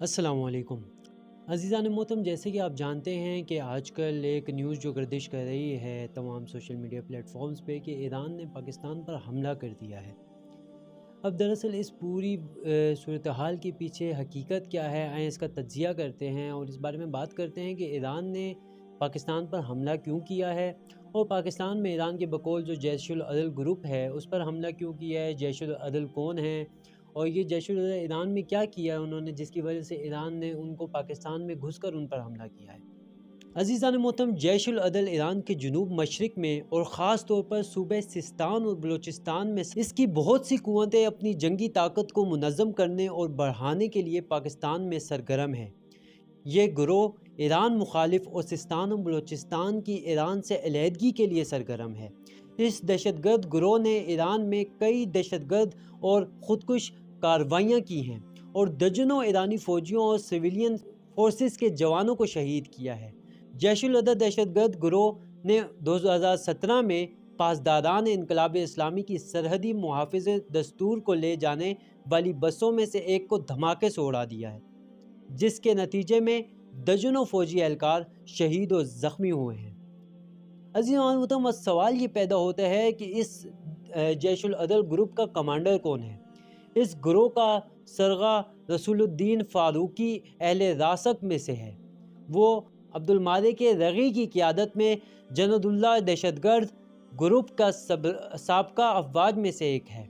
السلام علیکم عزیزان محترم، جیسے کہ آپ جانتے ہیں کہ آج کل ایک نیوز جو گردش کر رہی ہے تمام سوشل میڈیا پلیٹ فارمز پہ کہ ایران نے پاکستان پر حملہ کر دیا ہے۔ اب دراصل اس پوری صورتحال کے پیچھے حقیقت کیا ہے، آئیں اس کا تجزیہ کرتے ہیں اور اس بارے میں بات کرتے ہیں کہ ایران نے پاکستان پر حملہ کیوں کیا ہے، اور پاکستان میں ایران کے بقول جو جیش العدل گروپ ہے اس پر حملہ کیوں کیا ہے، جیش العدل کون ہے، اور یہ جیش العدل ایران میں کیا کیا ہے انہوں نے جس کی وجہ سے ایران نے ان کو پاکستان میں گھس کر ان پر حملہ کیا ہے۔ عزیزان محترم، جیش العدل ایران کے جنوب مشرق میں اور خاص طور پر صوبہ سیستان اور بلوچستان میں اس کی بہت سی قوتیں اپنی جنگی طاقت کو منظم کرنے اور بڑھانے کے لیے پاکستان میں سرگرم ہے۔ یہ گروہ ایران مخالف اور سیستان اور بلوچستان کی ایران سے علیحدگی کے لیے سرگرم ہے۔ اس دہشت گرد گروہ نے ایران میں کئی دہشت گرد اور خودکش کارروائیاں کی ہیں اور درجنوں ایرانی فوجیوں اور سویلین فورسز کے جوانوں کو شہید کیا ہے۔ جیش العدل دہشت گرد گروہ نے 2017 میں پاسداران انقلاب اسلامی کی سرحدی محافظ دستور کو لے جانے والی بسوں میں سے ایک کو دھماکے سے اڑا دیا ہے، جس کے نتیجے میں درجنوں فوجی اہلکار شہید و زخمی ہوئے ہیں۔ عزیزان محترم، سوال یہ پیدا ہوتا ہے کہ اس جیش العدل گروپ کا کمانڈر کون ہے؟ اس گروہ کا سرغہ رسول الدین فاروقی اہل راسک میں سے ہے۔ وہ عبدالمالک رغی کی قیادت میں جند اللہ دہشت گرد گروپ کا سابقہ افواج میں سے ایک ہے،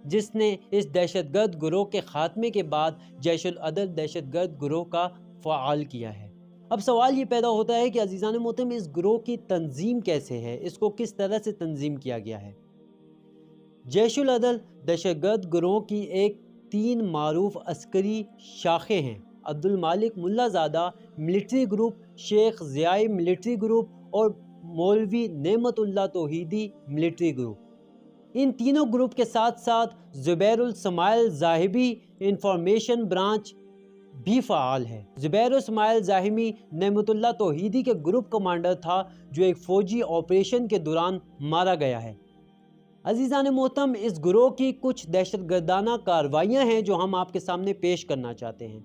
جس نے اس دہشت گرد گروہ کے خاتمے کے بعد جیش العدل دہشت گرد گروہ کا فعال کیا ہے۔ اب سوال یہ پیدا ہوتا ہے کہ عزیزان محترم، اس گروہ کی تنظیم کیسے ہے، اس کو کس طرح سے تنظیم کیا گیا ہے؟ جیش العدل دہشت گرد گروہ کی ایک 3 معروف عسکری شاخیں ہیں: عبدالمالک ملا زادہ ملٹری گروپ، شیخ ضیاء ملٹری گروپ اور مولوی نعمت اللہ توحیدی ملٹری گروپ۔ ان تینوں گروپ کے ساتھ ساتھ زبیر الاسماعیل ذاہبی انفارمیشن برانچ بھی فعال ہے۔ زبیر الاسماعیل ذاہبی نعمت اللہ توحیدی کے گروپ کمانڈر تھا جو ایک فوجی آپریشن کے دوران مارا گیا ہے۔ عزیزان محترم، اس گروہ کی کچھ دہشت گردانہ کارروائیاں ہیں جو ہم آپ کے سامنے پیش کرنا چاہتے ہیں۔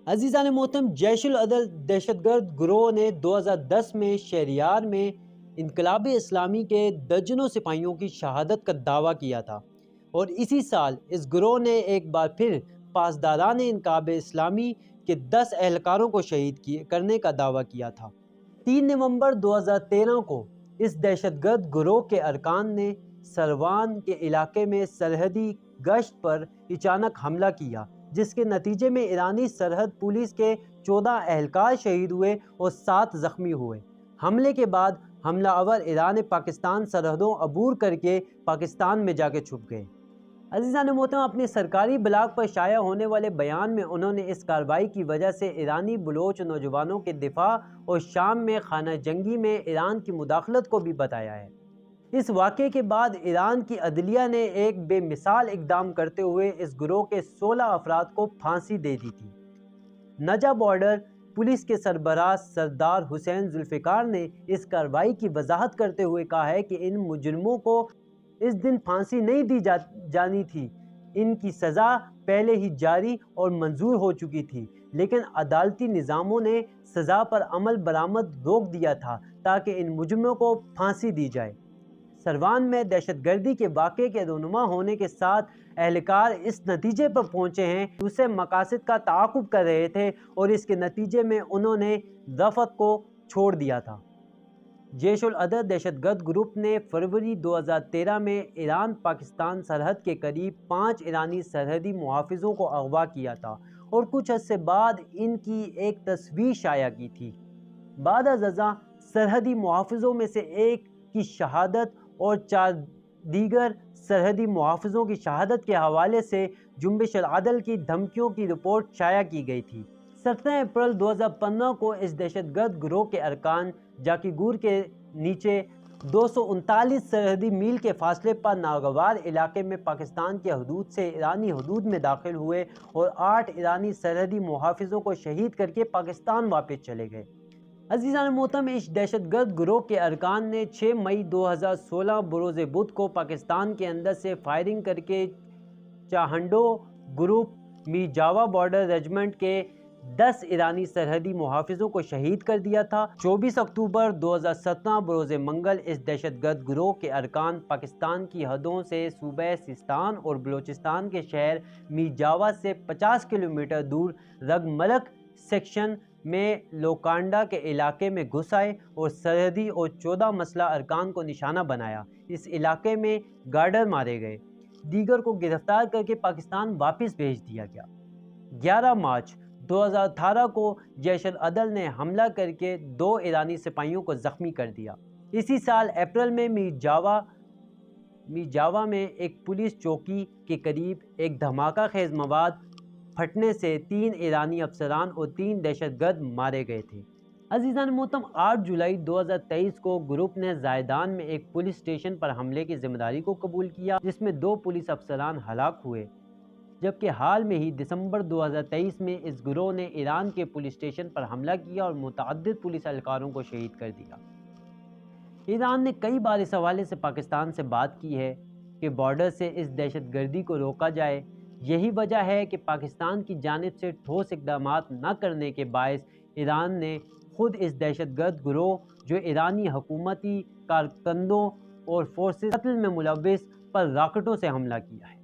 عزیزان محترم، جیش العدل دہشت گرد گروہ نے 2010 میں شہریار میں انقلاب اسلامی کے درجنوں سپاہیوں کی شہادت کا دعویٰ کیا تھا، اور اسی سال اس گروہ نے ایک بار پھر پاسداران انقلاب اسلامی کے 10 اہلکاروں کو شہید کرنے کا دعویٰ کیا تھا۔ 3 نومبر 2013 کو اس دہشت گرد گروہ کے ارکان نے سروان کے علاقے میں سرحدی گشت پر اچانک حملہ کیا، جس کے نتیجے میں ایرانی سرحد پولیس کے 14 اہلکار شہید ہوئے اور 7 زخمی ہوئے۔ حملے کے بعد حملہ آور ایران پاکستان سرحدوں عبور کر کے پاکستان میں جا کے چھپ گئے۔ عزیزان محترم، اپنے سرکاری بلاگ پر شائع ہونے والے بیان میں انہوں نے اس کارروائی کی وجہ سے ایرانی بلوچ نوجوانوں کے دفاع اور شام میں خانہ جنگی میں ایران کی مداخلت کو بھی بتایا ہے۔ اس واقعے کے بعد ایران کی عدلیہ نے ایک بے مثال اقدام کرتے ہوئے اس گروہ کے 16 افراد کو پھانسی دے دی تھی۔ نجا بارڈر پولیس کے سربراہ سردار حسین ذوالفقار نے اس کارروائی کی وضاحت کرتے ہوئے کہا ہے کہ ان مجرموں کو اس دن پھانسی نہیں دی جانی تھی، ان کی سزا پہلے ہی جاری اور منظور ہو چکی تھی، لیکن عدالتی نظاموں نے سزا پر عمل برآمد روک دیا تھا تاکہ ان مجرموں کو پھانسی دی جائے۔ سروان میں دہشت گردی کے واقعے کے رونما ہونے کے ساتھ اہلکار اس نتیجے پر پہنچے ہیں کہ اسے مقاصد کا تعاقب کر رہے تھے اور اس کے نتیجے میں انہوں نے رفت کو چھوڑ دیا تھا۔ جیش العدل دہشت گرد گروپ نے فروری 2013 میں ایران پاکستان سرحد کے قریب 5 ایرانی سرحدی محافظوں کو اغوا کیا تھا اور کچھ عرصے بعد ان کی ایک تصویر شائع کی تھی۔ بعد از ازاں سرحدی محافظوں میں سے ایک کی شہادت اور 4 دیگر سرحدی محافظوں کی شہادت کے حوالے سے جنبش العدل کی دھمکیوں کی رپورٹ شائع کی گئی تھی۔ 17 اپریل 2015 کو اس دہشت گرد گروہ کے ارکان جاکی گور کے نیچے 239 سرحدی میل کے فاصلے پر ناگوار علاقے میں پاکستان کی حدود سے ایرانی حدود میں داخل ہوئے اور 8 ایرانی سرحدی محافظوں کو شہید کر کے پاکستان واپس چلے گئے۔ عزیزان محترم، اس دہشت گرد گروہ کے ارکان نے 6 مئی 2016 بروز بدھ کو پاکستان کے اندر سے فائرنگ کر کے چاہنڈو گروپ می جاوا بارڈر ریجمنٹ کے 10 ایرانی سرحدی محافظوں کو شہید کر دیا تھا۔ 24 اکتوبر 2017 بروز منگل اس دہشت گرد گروہ کے ارکان پاکستان کی حدوں سے صوبہ سیستان اور بلوچستان کے شہر می جاوا سے 50 کلومیٹر دور رگ ملک سیکشن میں لوکانڈا کے علاقے میں گھس آئے اور سرحدی اور 14 مسلح ارکان کو نشانہ بنایا۔ اس علاقے میں گارڈر مارے گئے، دیگر کو گرفتار کر کے پاکستان واپس بھیج دیا گیا۔ 11 مارچ 2018 کو جیش العدل نے حملہ کر کے 2 ایرانی سپاہیوں کو زخمی کر دیا۔ اسی سال اپریل میں می جاوا میں ایک پولیس چوکی کے قریب ایک دھماکہ خیز مواد پھٹنے سے 3 ایرانی افسران اور 3 دہشت گرد مارے گئے تھے۔ عزیزان محترم، 8 جولائی 2023 کو گروپ نے زائدان میں ایک پولیس اسٹیشن پر حملے کی ذمہ داری کو قبول کیا، جس میں 2 پولیس افسران ہلاک ہوئے، جبکہ حال میں ہی دسمبر 2023 میں اس گروہ نے ایران کے پولیس اسٹیشن پر حملہ کیا اور متعدد پولیس اہلکاروں کو شہید کر دیا۔ ایران نے کئی بار اس حوالے سے پاکستان سے بات کی ہے کہ بارڈر سے اس دہشت گردی کو روکا جائے۔ یہی وجہ ہے کہ پاکستان کی جانب سے ٹھوس اقدامات نہ کرنے کے باعث ایران نے خود اس دہشت گرد گروہ جو ایرانی حکومتی کارکندوں اور فورسز قتل میں ملوث پر راکٹوں سے حملہ کیا ہے۔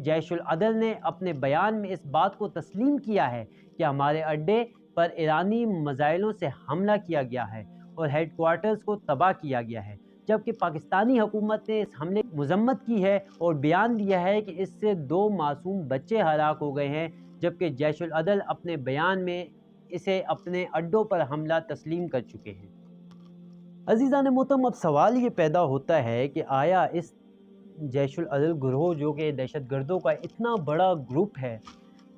جیش العدل نے اپنے بیان میں اس بات کو تسلیم کیا ہے کہ ہمارے اڈے پر ایرانی میزائلوں سے حملہ کیا گیا ہے اور ہیڈ کوارٹرز کو تباہ کیا گیا ہے، جبکہ پاکستانی حکومت نے اس حملے کی مذمت کی ہے اور بیان دیا ہے کہ اس سے 2 معصوم بچے ہلاک ہو گئے ہیں، جبکہ جیش العدل اپنے بیان میں اسے اپنے اڈوں پر حملہ تسلیم کر چکے ہیں۔ عزیزان محترم، اب سوال یہ پیدا ہوتا ہے کہ آیا اس جیش العدل گروہ جو کہ دہشت گردوں کا اتنا بڑا گروپ ہے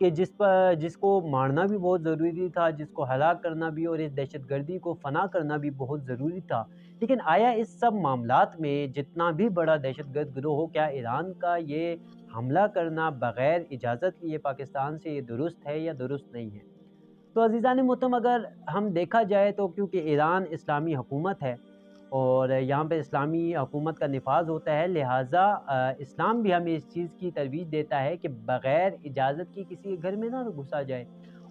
کہ جس کو مارنا بھی بہت ضروری تھا، جس کو ہلاک کرنا بھی اور اس دہشت گردی کو فنا کرنا بھی بہت ضروری تھا، لیکن آیا اس سب معاملات میں جتنا بھی بڑا دہشت گرد گروہ ہو، کیا ایران کا یہ حملہ کرنا بغیر اجازت لیے پاکستان سے یہ درست ہے یا درست نہیں ہے؟ تو عزیزان محترم، اگر ہم دیکھا جائے تو کیونکہ ایران اسلامی حکومت ہے اور یہاں پہ اسلامی حکومت کا نفاذ ہوتا ہے، لہٰذا اسلام بھی ہمیں اس چیز کی ترویج دیتا ہے کہ بغیر اجازت کی کسی کے گھر میں نہ گھسا جائے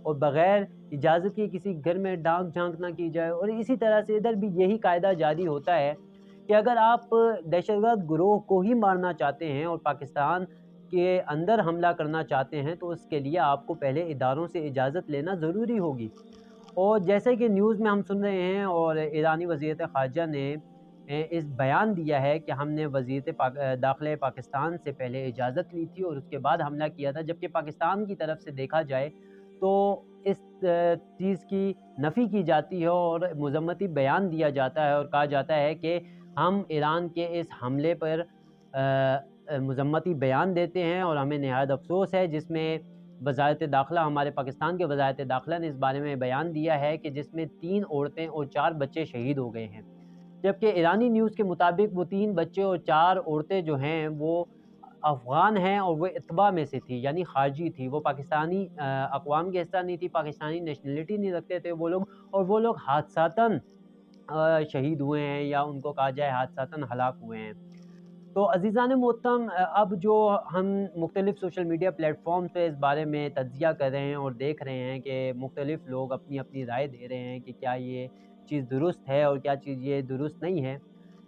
اور بغیر اجازت کے کسی گھر میں ڈاک جھانک نہ کی جائے۔ اور اسی طرح سے ادھر بھی یہی قاعدہ جاری ہوتا ہے کہ اگر آپ دہشت گرد گروہ کو ہی مارنا چاہتے ہیں اور پاکستان کے اندر حملہ کرنا چاہتے ہیں تو اس کے لیے آپ کو پہلے اداروں سے اجازت لینا ضروری ہوگی۔ اور جیسے کہ نیوز میں ہم سن رہے ہیں اور ایرانی وزیر خارجہ نے اس بیان دیا ہے کہ ہم نے وزیر داخلہ پاکستان سے پہلے اجازت لی تھی اور اس کے بعد حملہ کیا تھا، جبکہ پاکستان کی طرف سے دیکھا جائے تو اس چیز کی نفی کی جاتی ہے اور مذمتی بیان دیا جاتا ہے اور کہا جاتا ہے کہ ہم ایران کے اس حملے پر مذمتی بیان دیتے ہیں اور ہمیں نہایت افسوس ہے، جس میں وزارت داخلہ، ہمارے پاکستان کے وزارت داخلہ نے اس بارے میں بیان دیا ہے کہ جس میں 3 عورتیں اور 4 بچے شہید ہو گئے ہیں، جبکہ ایرانی نیوز کے مطابق وہ 3 بچے اور 4 عورتیں جو ہیں وہ افغان ہیں اور وہ اتباع میں سے تھی، یعنی خارجی تھی، وہ پاکستانی اقوام کے حصہ نہیں تھی، پاکستانی نیشنلٹی نہیں رکھتے تھے وہ لوگ، اور وہ لوگ حادثاتاً شہید ہوئے ہیں یا ان کو کہا جائے حادثاتاً ہلاک ہوئے ہیں۔ تو عزیزان محترم، اب جو ہم مختلف سوشل میڈیا پلیٹ فارم پہ اس بارے میں تجزیہ کر رہے ہیں اور دیکھ رہے ہیں کہ مختلف لوگ اپنی اپنی رائے دے رہے ہیں کہ کیا یہ چیز درست ہے اور کیا چیز یہ درست نہیں ہے،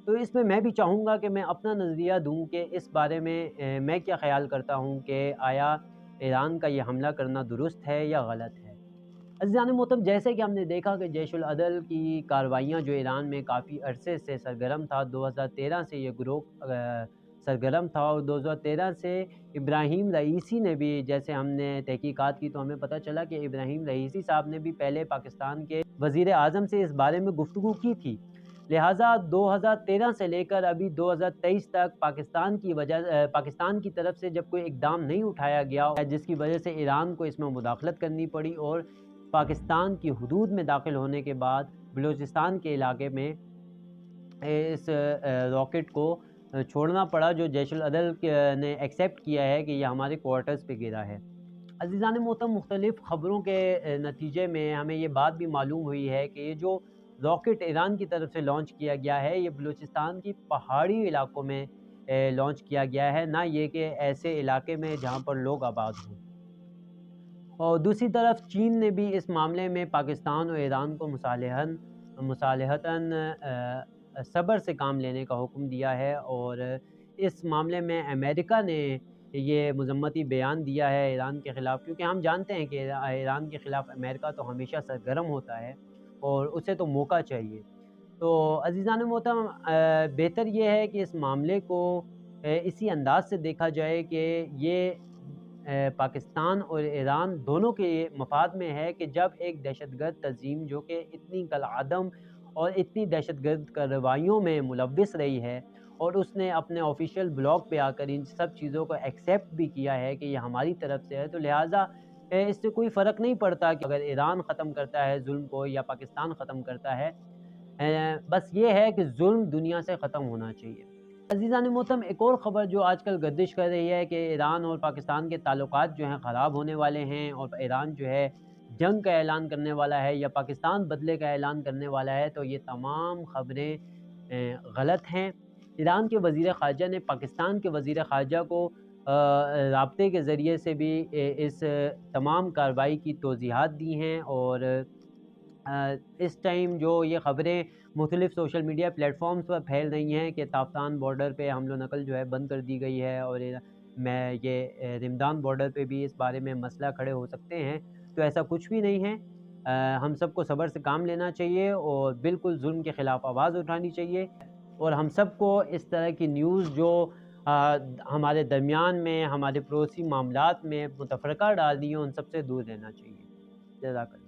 تو اس میں بھی چاہوں گا کہ میں اپنا نظریہ دوں کہ اس بارے میں میں کیا خیال کرتا ہوں کہ آیا ایران کا یہ حملہ کرنا درست ہے یا غلط ہے۔ عزیزان محترم، جیسے کہ ہم نے دیکھا کہ جیش العدل کی کارروائیاں جو ایران میں کافی عرصے سے سرگرم تھا، 2013 سے یہ گروہ سرگرم تھا اور 2013 سے ابراہیم رئیسی نے بھی، جیسے ہم نے تحقیقات کی تو ہمیں پتہ چلا کہ ابراہیم رئیسی صاحب نے بھی پہلے پاکستان کے وزیر اعظم سے اس بارے میں گفتگو کی تھی، لہٰذا 2013 سے لے کر ابھی 2023 تک پاکستان کی طرف سے جب کوئی اقدام نہیں اٹھایا گیا جس کی وجہ سے ایران کو اس میں مداخلت کرنی پڑی اور پاکستان کی حدود میں داخل ہونے کے بعد بلوچستان کے علاقے میں اس راکٹ کو چھوڑنا پڑا، جو جیش العدل نے ایکسیپٹ کیا ہے کہ یہ ہمارے کوارٹرز پہ گرا ہے۔ عزیزان محترم، مختلف خبروں کے نتیجے میں ہمیں یہ بات بھی معلوم ہوئی ہے کہ یہ جو راکٹ ایران کی طرف سے لانچ کیا گیا ہے یہ بلوچستان کی پہاڑی علاقوں میں لانچ کیا گیا ہے، نہ یہ کہ ایسے علاقے میں جہاں پر لوگ آباد ہوں۔ اور دوسری طرف چین نے بھی اس معاملے میں پاکستان اور ایران کو مصالحتاً صبر سے کام لینے کا حکم دیا ہے، اور اس معاملے میں امریکہ نے یہ مذمتی بیان دیا ہے ایران کے خلاف، کیونکہ ہم جانتے ہیں کہ ایران کے خلاف امریکہ تو ہمیشہ سرگرم ہوتا ہے اور اسے تو موقع چاہیے۔ تو عزیزان محترم، بہتر یہ ہے کہ اس معاملے کو اسی انداز سے دیکھا جائے کہ یہ پاکستان اور ایران دونوں کے مفاد میں ہے کہ جب ایک دہشت گرد تنظیم جو کہ اتنی کالعدم اور اتنی دہشت گرد کارروائیوں میں ملوث رہی ہے، اور اس نے اپنے آفیشیل بلاگ پہ آ کر ان سب چیزوں کو ایکسیپٹ بھی کیا ہے کہ یہ ہماری طرف سے ہے، تو لہٰذا اس سے کوئی فرق نہیں پڑتا کہ اگر ایران ختم کرتا ہے ظلم کو یا پاکستان ختم کرتا ہے، بس یہ ہے کہ ظلم دنیا سے ختم ہونا چاہیے۔ عزیزان محترم، ایک اور خبر جو آج کل گردش کر رہی ہے کہ ایران اور پاکستان کے تعلقات جو ہیں خراب ہونے والے ہیں، اور ایران جو ہے جنگ کا اعلان کرنے والا ہے یا پاکستان بدلے کا اعلان کرنے والا ہے، تو یہ تمام خبریں غلط ہیں۔ ایران کے وزیر خارجہ نے پاکستان کے وزیر خارجہ کو رابطے کے ذریعے سے بھی اس تمام کارروائی کی توضیحات دی ہیں، اور اس ٹائم جو یہ خبریں مختلف سوشل میڈیا پلیٹ فارمز پر پھیل رہی ہیں کہ تافتان بارڈر پہ حمل و نقل جو ہے بند کر دی گئی ہے، اور میں یہ رمضان بارڈر پہ بھی اس بارے میں مسئلہ کھڑے ہو سکتے ہیں، تو ایسا کچھ بھی نہیں ہے۔ ہم سب کو صبر سے کام لینا چاہیے اور بالکل ظلم کے خلاف آواز اٹھانی چاہیے، اور ہم سب کو اس طرح کی نیوز جو ہمارے درمیان میں ہمارے پڑوسی معاملات میں متفرقہ ڈال دی ہیں، ان سب سے دور رہنا چاہیے۔ جزاک اللہ۔